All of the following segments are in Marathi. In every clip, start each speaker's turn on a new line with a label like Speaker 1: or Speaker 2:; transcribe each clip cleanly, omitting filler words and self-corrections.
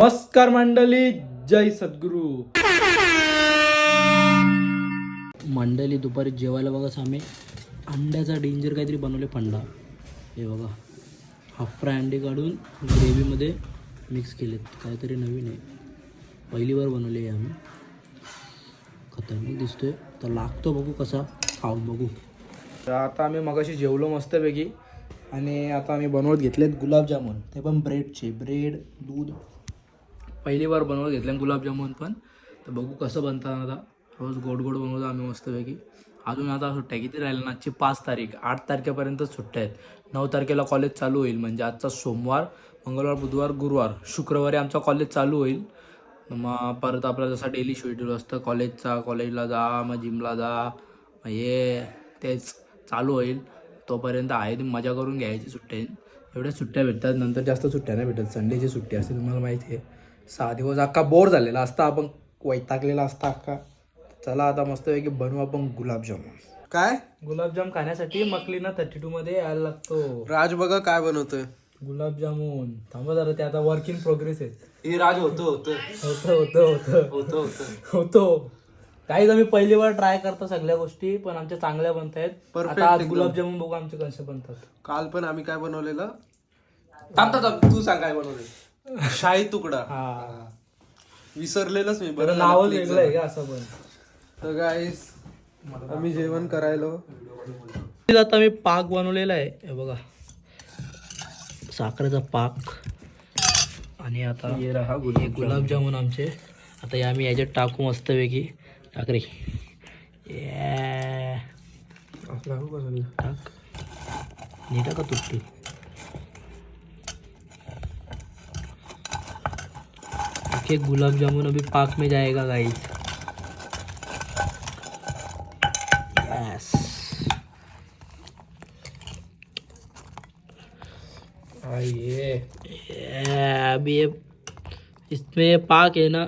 Speaker 1: नमस्कार मंडळी, जय सद्गुरू
Speaker 2: मंडळी. दुपारी जेवायला बघा आम्ही अंड्याचा डेंजर काहीतरी बनवले फंडा. हे बघा, हाफ फ्राय अंडे काढून ग्रेव्हीमध्ये मिक्स केलेत. काहीतरी नवीन आहे, पहिली बार बनवले आहे आम्ही. खतरनाक दिसतोय, तर लागतो बघू कसा, खाऊन बघू.
Speaker 1: तर आता आम्ही मगाशी जेवलो मस्तपैकी आणि आता आम्ही बनवत घेतलेत गुलाबजामुन, ते पण ब्रेडचे. ब्रेड दूध पहिली बार बनवत घेतले गुलाबजामुन पण. तर बघू कसं बनतात. आता रोज गोड गोड बनवतो आम्ही मस्तपैकी. अजून आता सुट्ट्या किती राहिल्या ना, आजची 5 तारीख, 8 तारखेपर्यंत सुट्ट्या आहेत. 9 तारखेला कॉलेज चालू होईल. म्हणजे आजचा सोमवार, मंगळवार, बुधवार, गुरुवार, शुक्रवारी आमचा कॉलेज चालू होईल. मग परत आपला जसा डेली शेड्यूल असतं कॉलेजचा, कॉलेजला जा, मग जिमला जा, मग हे तेच चालू होईल. तोपर्यंत आहे ती मजा करून घ्यायची. सुट्ट्या एवढ्या सुट्ट्या भेटतात, नंतर जास्त सुट्ट्या नाही भेटत. संडेची सुट्टी असते, तुम्हाला माहिती आहे. 6 दिवस अख्खा बोर झालेला असता, आपण वैतागलेला असता अख्खा. चला आता मस्तपैकी बनवू आपण गुलाबजामुन.
Speaker 3: काय
Speaker 1: गुलाबजाम खाण्यासाठी मकलीना 32 मध्ये यायला लागतो.
Speaker 3: राज बघा काय बनवतोय.
Speaker 1: गुलाबजामुन थांबा जरा, ते आता वर्क इन प्रोग्रेस आहे.
Speaker 3: हे राज होतं होतं
Speaker 1: होतं होतं होतं
Speaker 3: होतं होतं
Speaker 1: होतो. काहीच आम्ही पहिली बार ट्राय करतो सगळ्या गोष्टी, पण आमच्या चांगल्या बनत आहेत.
Speaker 3: Perfect
Speaker 1: आता आज
Speaker 3: एकदम.
Speaker 1: गुलाबजामुन बघू आमचे कसे बनतात.
Speaker 3: काल पण आम्ही काय बनवलेलं, तू सांग काय बनवलेलं. शाही तुकडा.
Speaker 1: हा,
Speaker 3: विसरलेलंच मी.
Speaker 1: बरं नावच वेगळं आहे का असं पण.
Speaker 3: तर गाईस आम्ही जेवण करायलो.
Speaker 2: आता मी पाक बनवलेला आहे. हे बघा, साखरेचा पाक. आणि आता हे गुलाबजामुन आमचे. आता हे आम्ही याच्यात टाकू मस्तपैकी. टाक रे, टाक नीट का तुटते. ओके, गुलाब जामुन अभी पाक में जाएगा गाइस. यस,
Speaker 1: ये
Speaker 2: अभी ये इसमें पाक है ना,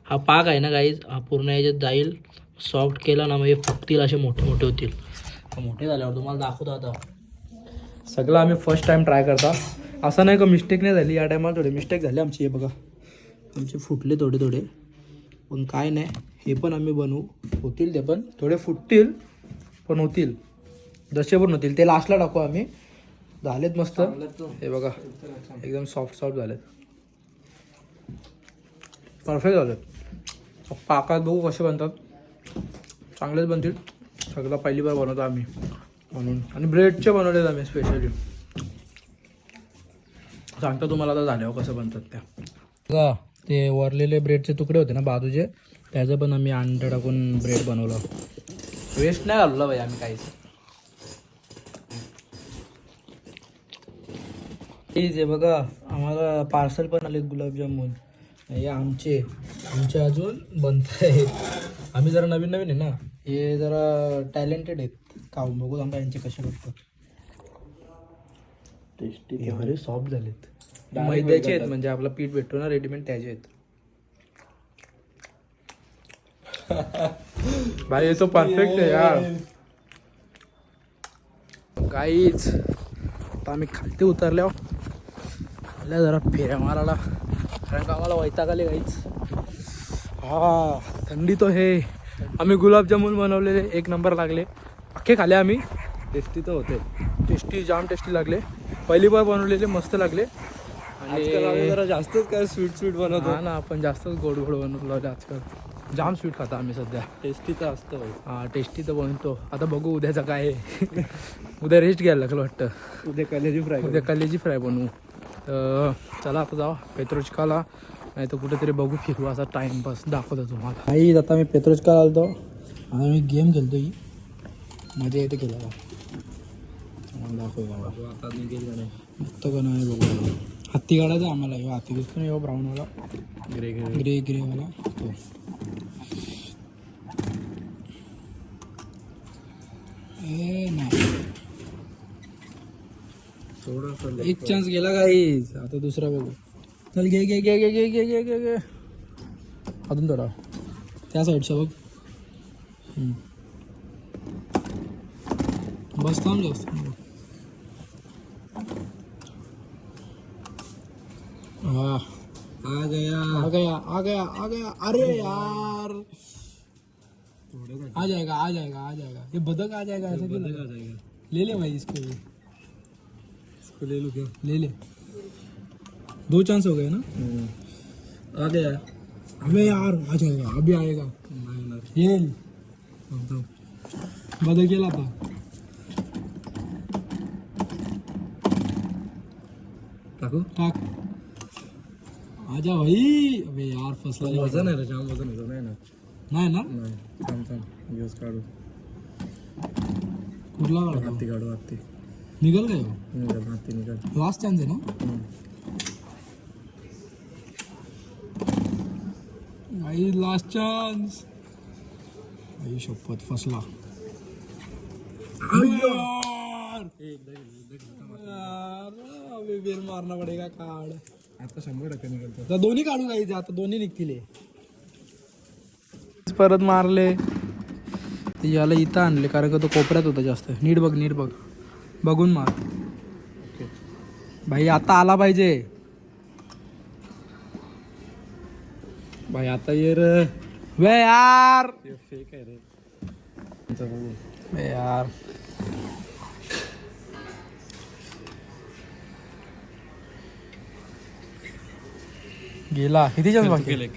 Speaker 2: हा पाक आहे ना गाईज, हा पूर्ण याच्यात जाईल. सॉफ्ट केला ना, म्हणजे फुगतील, असे मोठे मोठे होतील. मोठे झाल्यावर तुम्हाला दाखवतो आता.
Speaker 1: सगळं आम्ही फर्स्ट टाइम ट्राय करता. असं नाही का मिस्टेक नाही झाली. या टायमाला थोडी मिस्टेक झाली आमची. हे बघा, आमचे फुटले थोडे थोडे, पण काय नाही, हे पण आम्ही बनवू. होतील ते पण, थोडे फुटतील पण होतील, जसे पण होतील ते लास्टला टाकू आम्ही. झालेत मस्त. हे बघा, एकदम सॉफ्ट सॉफ्ट झालेत, परफेक्ट झालेत. पाकात बघू कसे बनतात. चांगलेच बनतील. सगळं पहिली बार बनवतो आम्ही म्हणून. आणि ब्रेडचे बनवलेत आम्ही स्पेशली. सांगतो तुम्हाला आता झाल्यावर कसं बनतात त्या. बघा, ते वरलेले ब्रेडचे तुकडे होते ना बाजूचे, त्याचं पण आम्ही अंडा टाकून ब्रेड बनवलं. वेस्ट नाही घालवलं भाई आम्ही काहीच. हे बघा, आम्हाला पार्सल पण आले गुलाबजामुन. हे आमचे अजून बनत आहेत. आम्ही जरा नवीन नवीन आहे ना, हे जरा टॅलेंटेड आहेत. खाऊन बघू आमच्या यांचे कसे बनतात. टेस्टी, अरे सॉफ्ट झालेत. मैद्याचे आहेत, म्हणजे आपला पीठ भेटतो ना रेडीमेड, त्याचे आहेत. भाई हे तो परफेक्ट आहे यार. गाईच आता आम्ही खालती उतरल्यावर जरा फेऱ्या मारायला, कारण का आम्हाला वैताग आले गाईच. हा, थंडी तो हे. आम्ही गुलाबजामुन बनवलेले, एक नंबर लागले. अख्खे खाले आम्ही. टेस्टी तर होते, टेस्टी, जाम टेस्टी लागले. पहिली बार बनवलेले, मस्त लागले. आणि
Speaker 3: जरा जास्तच काय स्वीट बनवतो.
Speaker 1: हा ना, आपण जास्तच गोड गोड बनवलं आजकाल. जाम स्वीट खाता आम्ही सध्या.
Speaker 3: टेस्टी तर असतं भाई.
Speaker 1: हा, टेस्टी तर बनतो. आता बघू उद्याचं काय आहे. उद्या रेस्ट घ्यायला लागलं वाटतं.
Speaker 3: उद्या
Speaker 1: कलेजी फ्राय बनवू. तर चला आता जाऊ पेत्रोचकाला, नाही तर कुठेतरी बघू, फिरू. असा टाइमपास दाखवतो तुम्हाला. आई, आता मी पेत्रोचकाला आलतो. आता मी गेम खेळतो. ही मजा येते खेळायला. दाखव बाबा,
Speaker 3: आता निघेल का नाही.
Speaker 1: बघतो का नाही बघू. हत्ती काढायचा आम्हाला. ह्यो हत्ती दिसतो ना, ब्राऊनवाला, ग्रेवाला तो. नाही, एक चान्स गेला काहीच. आता दुसरा बघू. चल घे घे घे घे घे घे घे घे घे. अजून थोडा त्या साईडचा बघ. बस थांब जास्त. हा,
Speaker 3: आ गया
Speaker 1: आ गया आ गया आ गया. अरे यार आ जाएगा आ जाएगा आ जाएगा. ये बदक आ जाएगा ऐसा क्यों लगा? ले ले भाई इसको भी.
Speaker 3: इसको ले लो क्या?
Speaker 1: ले ले. 2 चांस हो गए ना.
Speaker 3: आ गया.
Speaker 1: अबे यार आ जाएगा. अभी आएगा.
Speaker 3: नाही ना.
Speaker 1: येईल. बदक केला आता.
Speaker 3: टाकू?
Speaker 1: टाक. आजा भाई. अबे यार फसला.
Speaker 3: वजन आहे रे, जाम वजन आहे. नाही ना.
Speaker 1: नाही ना.
Speaker 3: नाही. थांब थांब. दिवस काढू.
Speaker 1: कुठला काढतो?
Speaker 3: हत्ती काढू, हत्ती.
Speaker 1: निघल काय
Speaker 3: निघाल, हत्ती निघाल.
Speaker 1: लास्ट चान्स आहे ना. भाई लास्ट चान्स. आई शपथ फसला. यार अबे बेल मारना पडेगा. काढ
Speaker 3: आता 100% निघाल.
Speaker 1: आता दोन्ही काढू काही. आता दोन्ही निघतील हे. परत मारले. याला इथं आणले कारण का तो कोपऱ्यात होता जास्त. नीट बघ नीट बघ. बघून मार भाई. आता आला पाहिजे भाई. आता ये रे. वे यार
Speaker 3: फेक आहे रे.
Speaker 1: बे यार. गेला. किती चान्स बाकी?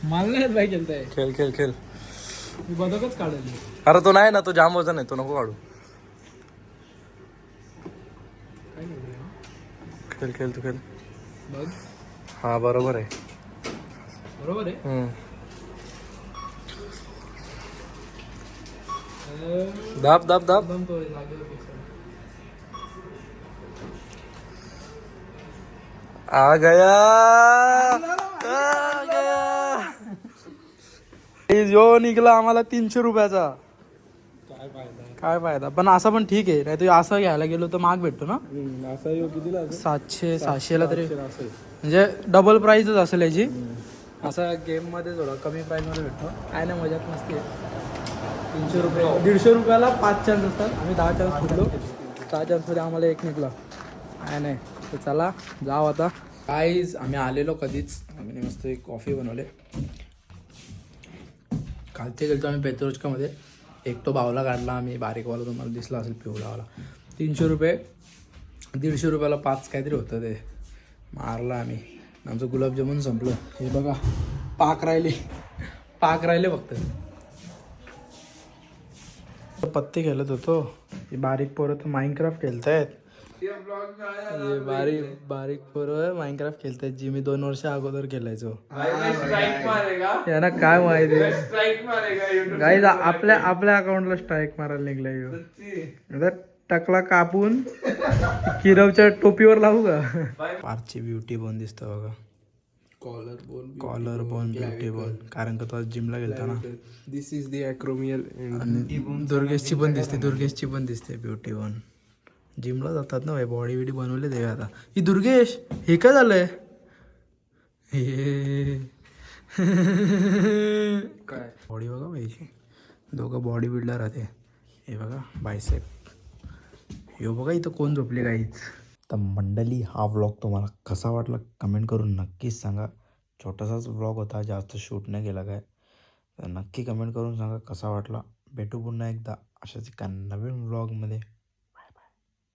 Speaker 1: मला नाही भाई खेळताय.
Speaker 3: खेळ खेळ खेळ.
Speaker 1: मी बदकच काढले.
Speaker 3: अरे तो नाही ना, तो जाम वजन आहे, तो नको काढू. खेळ खेळ तू खेळ.
Speaker 1: बघ
Speaker 3: हा बरोबर आहे.
Speaker 1: बरोबर आहे.
Speaker 3: दाब दाब दाब.
Speaker 1: एकदम तो लागेल पेक्षा.
Speaker 3: आ गया.
Speaker 1: जो निघला आम्हाला 300 रुपयाचा.
Speaker 3: काय फायदा.
Speaker 1: काय फायदा. पण असा पण ठीक आहे. नाही तर असं घ्यायला गेलो तर महाग भेटतो ना.
Speaker 3: असा योग कितीला असेल?
Speaker 1: 700-600ला तरी
Speaker 3: असेल.
Speaker 1: म्हणजे डबल प्राईजच असेल याची. असा गेम मध्ये थोडा कमी प्राईज मध्ये भेटतो. काय नाही मजाक नसते. 300 रुपये 150 रुपयाला 5 चान्स असतात. आम्ही 10 चान्स फुटलो. 10 चान्समध्ये आम्हाला एक निघला. काय नाही. तर चला जाऊ आता. काहीच आम्ही आलेलो कधीच. आम्ही मस्त एक कॉफी बनवले. कालचे गेलो आम्ही पेत्रोचकामध्ये. एक तो बावला काढला आम्ही बारीकवाला. तुम्हाला दिसला असेल पिवळावाला. 300 रुपये. 150 रुपयाला 5 काहीतरी होतं ते. मारला आम्ही. आमचं गुलाबजामुन संपलं. हे बघा पाक राहिले. पाक राहिले फक्त. पत्ते खेळत होतो. हे बारीक पोरं तर माइनक्राफ्ट खेळतायत. हे बारीक पोरं माइनक्राफ्ट खेळतायत. जी मी 2 वर्ष अगोदर खेळायचो. यांना काय माहिती. गाईज आपल्या अकाउंटला स्ट्राईक मारायला निघलाय. टकला कापून किरवच्या टोपीवर लावू का. पारची ब्युटी बोन दिसतं बघा. Collar bone beauty bone. कारण का तो आज जिमला गेलता ना.
Speaker 3: दिस इज द अॅक्रोमियल.
Speaker 1: दुर्गेशची पण दिसते. दुर्गेशची पण दिसते ब्युटी बोन. जिमला जातात ना भाई. बॉडी बिडी बनवले ते आता. ही दुर्गेश हे काय झालंय. हे
Speaker 3: काय
Speaker 1: बॉडी बघा पाहिजे. दोघं बॉडी बिल्डर राहते. हे बघा बायसेप. हे बघा इथं कोण झोपले काहीच. तर मंडळी हा व्लॉग तुम्हाला कसा वाटला कमेंट करून नक्कीच सांगा. छोटासाच व्लॉग होता. जास्त शूट नाही केला काय. तर नक्की कमेंट करून सांगा कसा वाटला. भेटू पुन्हा एकदा अशाच एका नवीन व्लॉगमध्ये.